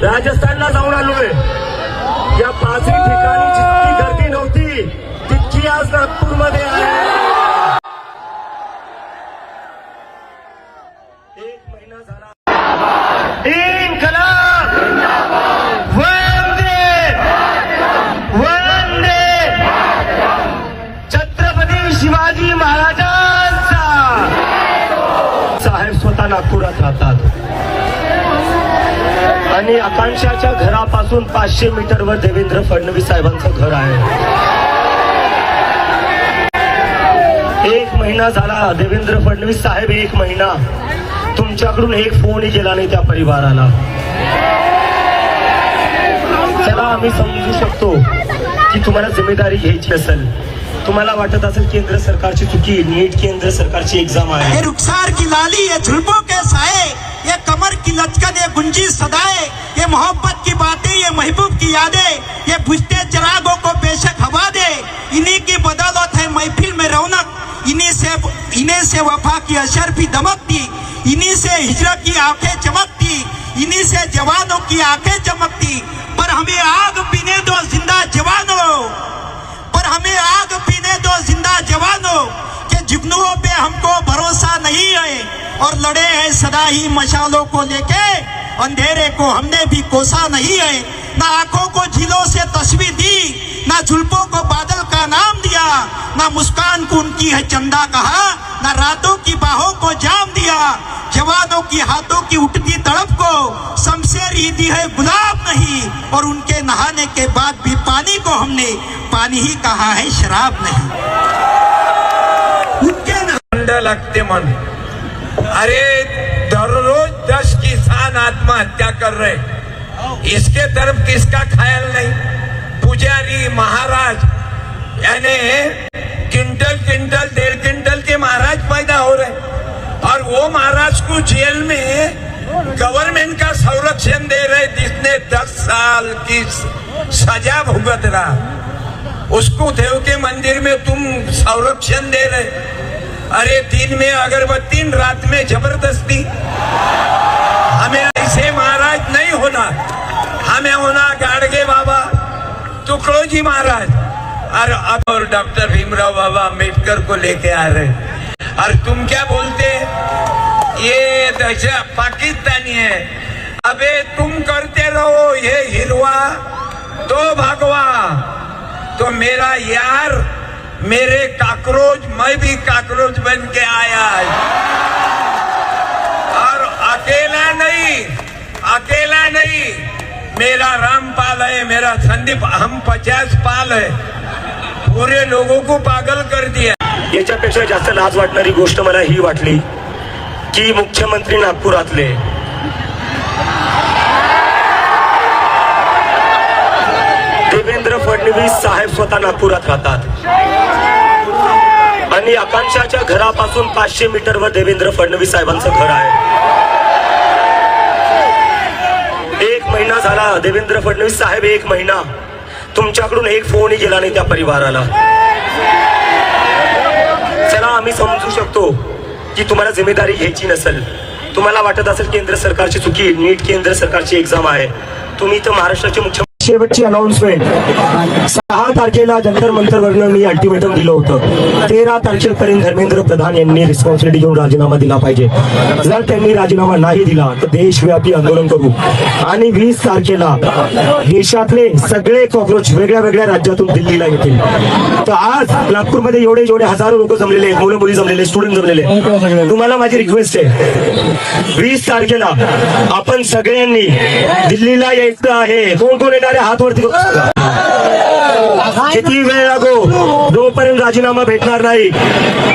राजस्थानला जाऊन आलोय. या पाचही ठिकाणी जितकी गर्दी नव्हती तितकी आज नागपूरमध्ये आहे. एक महिना झाला. इन्कलाब वंदे वंदे छत्रपती शिवाजी महाराजांचा. साहेब स्वतः नागपुरात राहतात आणि आकांक्षाच्या घरापासून 500 मीटरवर देवेंद्र फडणवीस साहेबांचं घर आहे. एक महिना झाला देवेंद्र फडणवीस साहेब, एक महिना तुमच्याकडून एक फोनही गेला नाही त्या परिवाराला. चला आम्ही समजू शकतो की तुम्हाला जिम्मेदारी घ्यायची असेल. तुम्हाला वाटत असेल केंद्र सरकारची चुकी, नीट केंद्र सरकारची एग्जाम आहे. ये रुखसार की लाली, ये जुल्फों के साए, ये कमर की लचकन, ये गुंजी सदाए, ये मोहब्बत की बातें, ये महबूब की यादें, ये बुझते चिरागों को बेशक हवा दे. इन्हीं की बदौलत है महफिल में रौनक, इन्हीं से वफा की अशरफी दमकती, इन्हीं से हिजरत की आंखें चमकती, इन्हीं से जवानों की आंखें चमकती. पर हमें आग पीने दो जिंदा जवानों, पर हमें आग पीने दो जिंदा जवानों के जुगनुओं पे हमको भरोसा नहीं है. और लड़े हैं सदा ही मशालों को लेके, अंधेरे को हमने भी कोसा नहीं है. ना आंखों को झीलों से तस्वीर दी, ना जुल्फों को बादल का नाम दिया, ना मुस्कान को उनकी है चंदा कहा, ना रातों की बाहों को जाम दिया. जवानों की हाथों की उठती तड़प को शमशेर ही दी है गुलाब नहीं. और उनके नहाने के बाद भी पानी को हमने पानी ही कहा है शराब नहीं. उनके लगते मन. अरे दररोज 10 किसान आत्महत्या कर रहे, इसके तरफ किसका ख्याल नहीं. पुजारी महाराज यानी क्विंटल 1.5 क्विंटल के महाराज पैदा हो रहे, और वो महाराज को जेल में गवर्नमेंट का संरक्षण दे रहे, जिसने 10 साल की सजा भुगत रहा. उसको देव के मंदिर में तुम संरक्षण दे रहे. अरे दिन में अगरबत्ती, रात में जबरदस्ती. हमें ऐसे महाराज नहीं होना, हमें होना गाड़गे बाबा तुकडोजी महाराज. और डॉक्टर भीमराव बाबा अम्बेडकर को लेके आ रहे. और तुम क्या बोलते, ये दशा पाकिस्तानी है. अबे तुम करते रहो ये हिरवा तो भगवा. तो मेरा यार, मेरे काकरोच, मैं भी काकरोच बन के आया. और अकेला नहीं, मेरा रामपाल है, मेरा संदीप, हम 50 पाल है. पूरे लोगों को पागल कर दिया. याच्यापेक्षा जास्त लाज वाटणारी गोष्ट मला ही वाटली की मुख्यमंत्री नागपुरातले देवेंद्र फडणवीस साहेब स्वतः नागपुरात राहतात आणि आकांक्षाच्या घरापासून 500 मीटरवर देवेंद्र फडणवीस साहेबांचं घर आहे. एक महिना झाला देवेंद्र फडणवीस साहेब, एक महिना तुमच्याकडून एक फोनही गेला नाही त्या परिवाराला. चला आम्ही समजू शकतो की तुम्हाला जिम्मेदारी घ्यायची नसेल. तुम्हाला वाटत असेल केंद्र सरकारची चुकी, नीट केंद्र सरकारची एग्जाम आहे. तुम्ही तर महाराष्ट्राचे मुख्यमंत्री. शेवटची अनाउन्समेंट 6 तारखेला जंतर मंतरवरनं मी अल्टिमेटम दिलं होतं. 13 तारखेपर्यंत धर्मेंद्र प्रधान यांनी रिस्पॉन्सिबिलिटी घेऊन राजीनामा दिला पाहिजे. जर त्यांनी राजीनामा नाही दिला तर देशव्यापी आंदोलन करू. आणि 20 तारखेला देशातले सगळे कॉक्रोच वेगळ्या वेगळ्या राज्यातून दिल्लीला येतील. तर आज नागपूरमध्ये जेवढे हजारो लोक जमलेले, मुलं मुली जमलेले, स्टुडंट जमलेले, तुम्हाला माझी रिक्वेस्ट आहे 20 तारखेला आपण सगळ्यांनी दिल्लीला यायचं आहे. कोण येणारे हात वरती. किती वेळ लागो, जोपर्यंत राजीनामा भेटणार नाही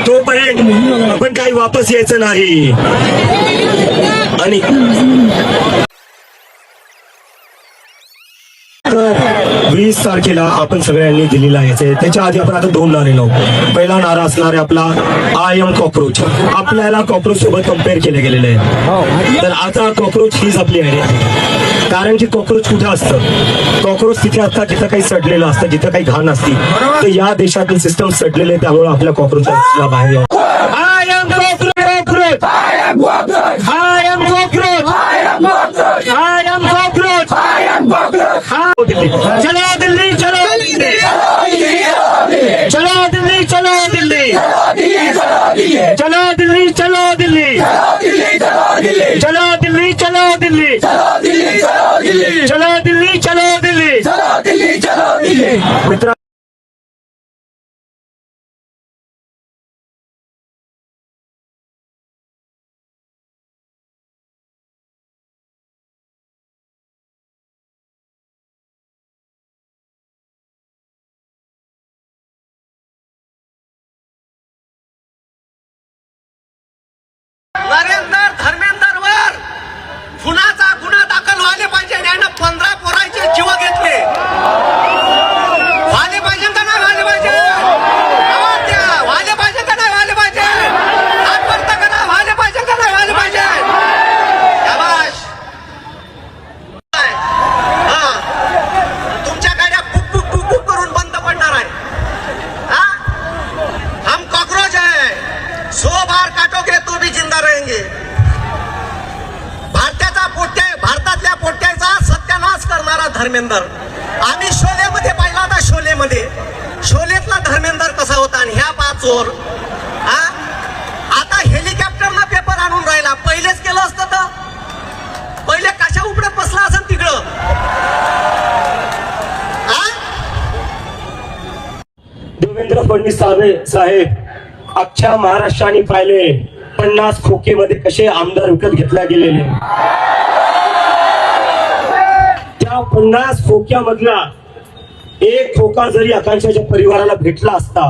तोपर्यंत आपण काही वापस यायचं नाही. आणि 20 तारखेला आपण सगळ्यांनी दिल्लीला यायचंय. त्याच्या आधी आपण आता 2 नारे लावू. पहिला नारा असणार आहे आपला आय एम कॉक्रोच. आपल्याला कॉक्रोच सोबत कम्पेअर केले गेलेले आहे. तर आता कॉक्रोच हीच आपली आहे. कारण की कॉक्रोच कुठे असतं, कॉक्रोच तिथे असतात जिथं काही सडलेलं असतं, जिथं काही घाण असती. तर या देशातील सिस्टम सडलेले, त्यामुळे आपल्या कॉक्रोचला बाहेर I am cockroach, I am cockroach. चलो दिल्ली, चलो दिल्ली, चलो दिल्ली, चलो दिल्ली, चलो दिल्ली, चलो दिल्ली, चलो दिल्ली, चलो दिल्ली, चलो दिल्ली, चलो दिल्ली। मित्र नरेंद्र धर्मेंद्रवर खुनाचा गुन्हा दाखल व्हायला पाहिजे. यानं 15 पोरांचे जीव घेतले. व्हायला पाहिजे का नाही व्हायला पाहिजे? आवाज द्या. व्हायला पाहिजे का नाही व्हायला पाहिजे? हात वरती करा. व्हायला पाहिजे का नाही व्हायला पाहिजे? शाबाश. हा. तुमच्या गाड्या बुक बुक बुक बुक करून बंद पडणार आहे. हा? हम कॉकरोच है. 100 बार काटोगे तो भी जिंदा रहेंगे. भारतातल्या पोट्याचा सत्यानाश करणारा धर्मेंद्र आम्ही शोलेमध्ये पाहिला होता. शोलेतला धर्मेंद्र कसा होता आणि ह्या 5 चोर. आता हेलिकॉप्टरनं पेपर आणून राहिला. पहिलेच केलं असतं तर पहिले कशा उपडे बसला असेल तिकडं. देवेंद्र फडणवीस साहेब अख्ख्या महाराष्ट्राने पाहिले 50 खोकेमध्ये कसे आमदार विकत घेतल्या गेलेले. त्या 50 खोक्यामधला एक खोका जरी आकांक्षाच्या परिवाराला भेटला असता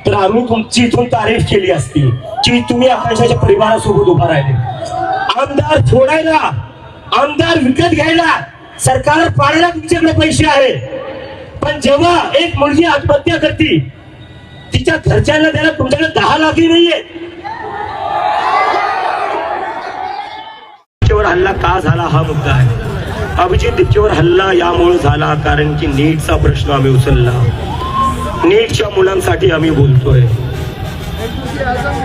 तर आम्ही तुमची इथून तारीफ केली असती की तुम्ही आकांक्षाच्या परिवारासोबत उभा राहिले. आमदार फोडायला, आमदार विकत घ्यायला, सरकार पाडायला तुमच्याकडे पैसे आहे, पण जेव्हा एक मुलगी आत्महत्या करते तिच्या घरच्यांना द्यायला तुमच्याकडे 10 लाखही नाहीये. दिप्तेवर हल्ला का झाला हा मुद्दा आहे. अभिजित दिप्तेवर हल्ला यामुळे झाला कारण की नीटचा प्रश्न आम्ही उचलला. नीटच्या मुलांसाठी आम्ही बोलतोय.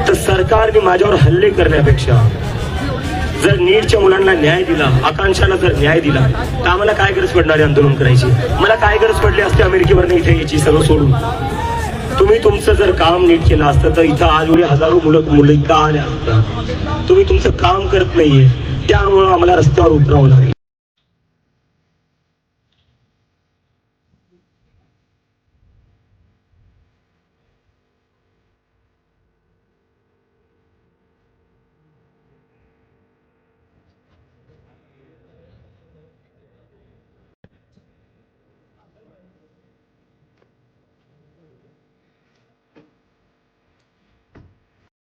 तर सरकारने माझ्यावर हल्ले करण्यापेक्षा जर नीटच्या मुलांना न्याय दिला, आकांक्षाला जर न्याय दिला तर आम्हाला काय गरज पडणार आहे आंदोलन करायची. मला काय गरज पडली असते अमेरिकेवरनं इथे यायची सगळं सोडून. तुम्ही तुमचं जर काम नीट केलं असतं तर इथं आज एवढे हजारो मुलं का आल्या असतात. तुम्ही तुमचं काम करत नाहीये त्यामुळं आम्हाला रस्त्यावर उतरावं लागेल.